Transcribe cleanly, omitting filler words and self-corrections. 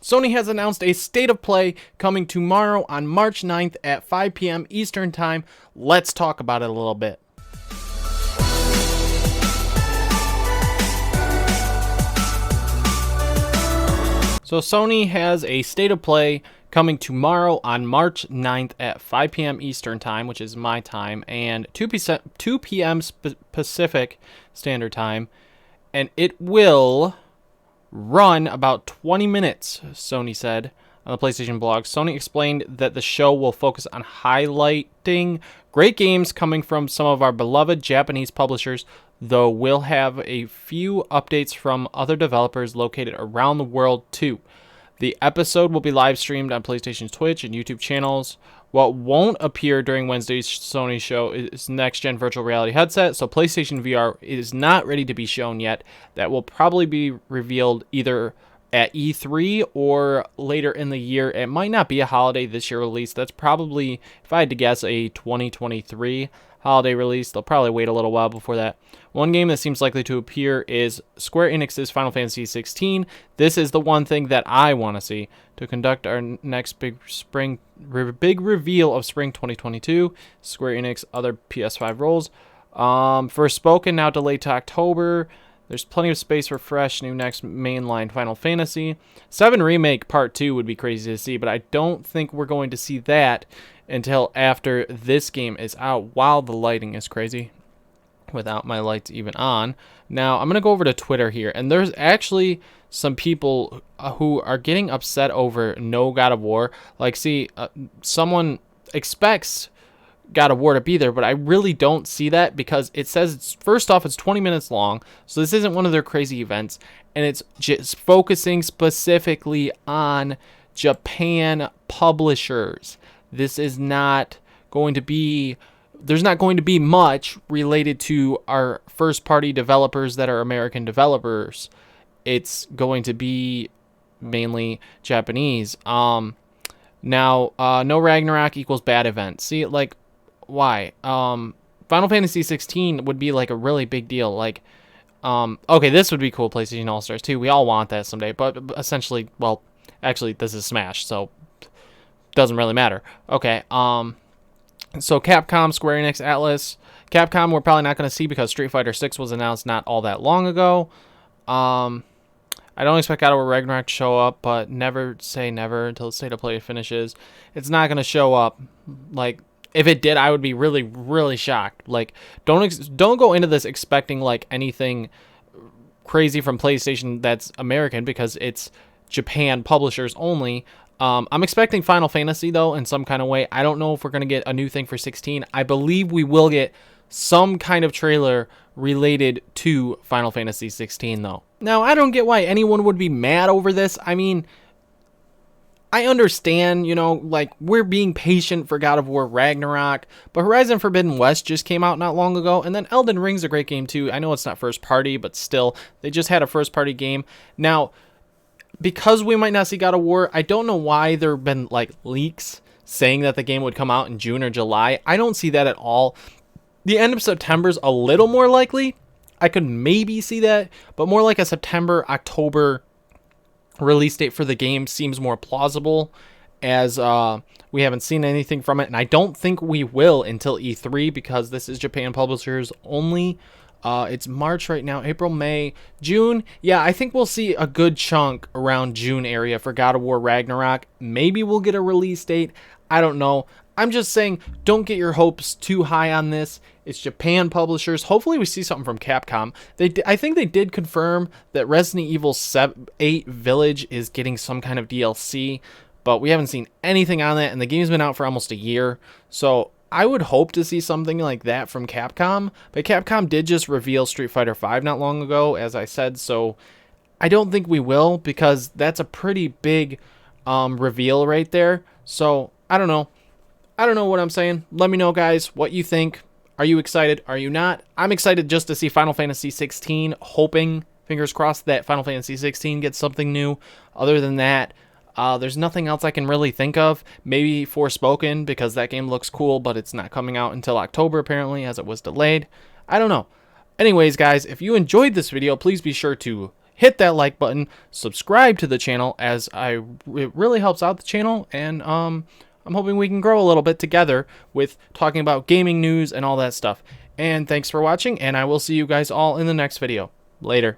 Sony has announced a State of Play coming tomorrow on March 9th at 5 p.m. Eastern Time. Let's talk about it a little bit. So Sony has a State of Play coming tomorrow on March 9th at 5 p.m. Eastern Time, which is my time, and 2 p.m. Pacific Standard Time, and it will run about 20 minutes, Sony said on the PlayStation blog. Sony explained that the show will focus on highlighting great games coming from some of our beloved Japanese publishers, though we'll have a few updates from other developers located around the world too. The episode will be live streamed on PlayStation's Twitch and YouTube channels. What won't appear during Wednesday's Sony show is next-gen virtual reality headset, so PlayStation VR is not ready to be shown yet. That will probably be revealed either at E3 or later in the year. It might not be a holiday this year release. That's probably, if I had to guess, a 2023 holiday release. They'll probably wait a little while before that. One game that seems likely to appear is Square Enix's Final Fantasy 16. This is the one thing that I want to see to conduct our next big reveal of spring 2022. Square Enix other PS5 roles. Forspoken now delayed to October. There's plenty of space for fresh new next mainline Final Fantasy. 7 Remake Part 2 would be crazy to see, but I don't think we're going to see that until after this game is out. Wow, the lighting is crazy without my lights even on. Now, I'm going to go over to Twitter here, and there's actually some people who are getting upset over no God of War. Like, see, someone expects God of War to be there, but I really don't see that because it says it's, first off, it's 20 minutes long, so this isn't one of their crazy events, and it's just focusing specifically on Japan publishers. This is not going to be, there's not going to be much related to our first party developers that are American developers. It's going to be mainly Japanese. Now, no Ragnarok equals bad event. See, like, why? Final Fantasy 16 would be like a really big deal. Like, okay, this would be cool, PlayStation All-Stars 2. We all want that someday, but essentially, well, actually, this is Smash, so doesn't really matter. Okay, so Capcom, Square Enix, Atlas. Capcom we're probably not going to see because Street Fighter 6 was announced not all that long ago. I don't expect God of War Ragnarok to show up, but never say never until the State of Play finishes. It's not going to show up. Like, if it did, I would be really, really shocked. Like, don't go into this expecting like anything crazy from PlayStation that's American because it's Japan publishers only. I'm expecting Final Fantasy though in some kind of way. I don't know if we're gonna get a new thing for 16. I believe we will get some kind of trailer related to Final Fantasy 16 though. Now, I don't get why anyone would be mad over this. I mean, I understand, you know, like, we're being patient for God of War Ragnarok, but Horizon Forbidden West just came out not long ago, and then Elden Ring's a great game too. I know it's not first party, but still, they just had a first party game. Now, because we might not see God of War, I don't know why there have been, like, leaks saying that the game would come out in June or July. I don't see that at all. The end of September's a little more likely. I could maybe see that, but more like a September, October release date for the game seems more plausible, as we haven't seen anything from it, and I don't think we will until E3 because this is Japan publishers only. It's March right now, April, May, June. Yeah, I think we'll see a good chunk around June area for God of War Ragnarok. Maybe we'll get a release date. I don't know. I'm just saying, don't get your hopes too high on this. It's Japan publishers. Hopefully we see something from Capcom. I think they did confirm that Resident Evil 8 Village is getting some kind of DLC, but we haven't seen anything on that, and the game's been out for almost a year. So I would hope to see something like that from Capcom, but Capcom did just reveal Street Fighter 5 not long ago, as I said, so I don't think we will because that's a pretty big reveal right there. So I don't know. I don't know what I'm saying. Let me know, guys, what you think. Are you excited? Are you not? I'm excited just to see Final Fantasy 16, hoping, fingers crossed, that Final Fantasy 16 gets something new. Other than that, there's nothing else I can really think of. Maybe Forspoken, because that game looks cool, but it's not coming out until October, apparently, as it was delayed. I don't know. Anyways, guys, if you enjoyed this video, please be sure to hit that like button, subscribe to the channel, as it really helps out the channel, and I'm hoping we can grow a little bit together with talking about gaming news and all that stuff. And thanks for watching, and I will see you guys all in the next video. Later.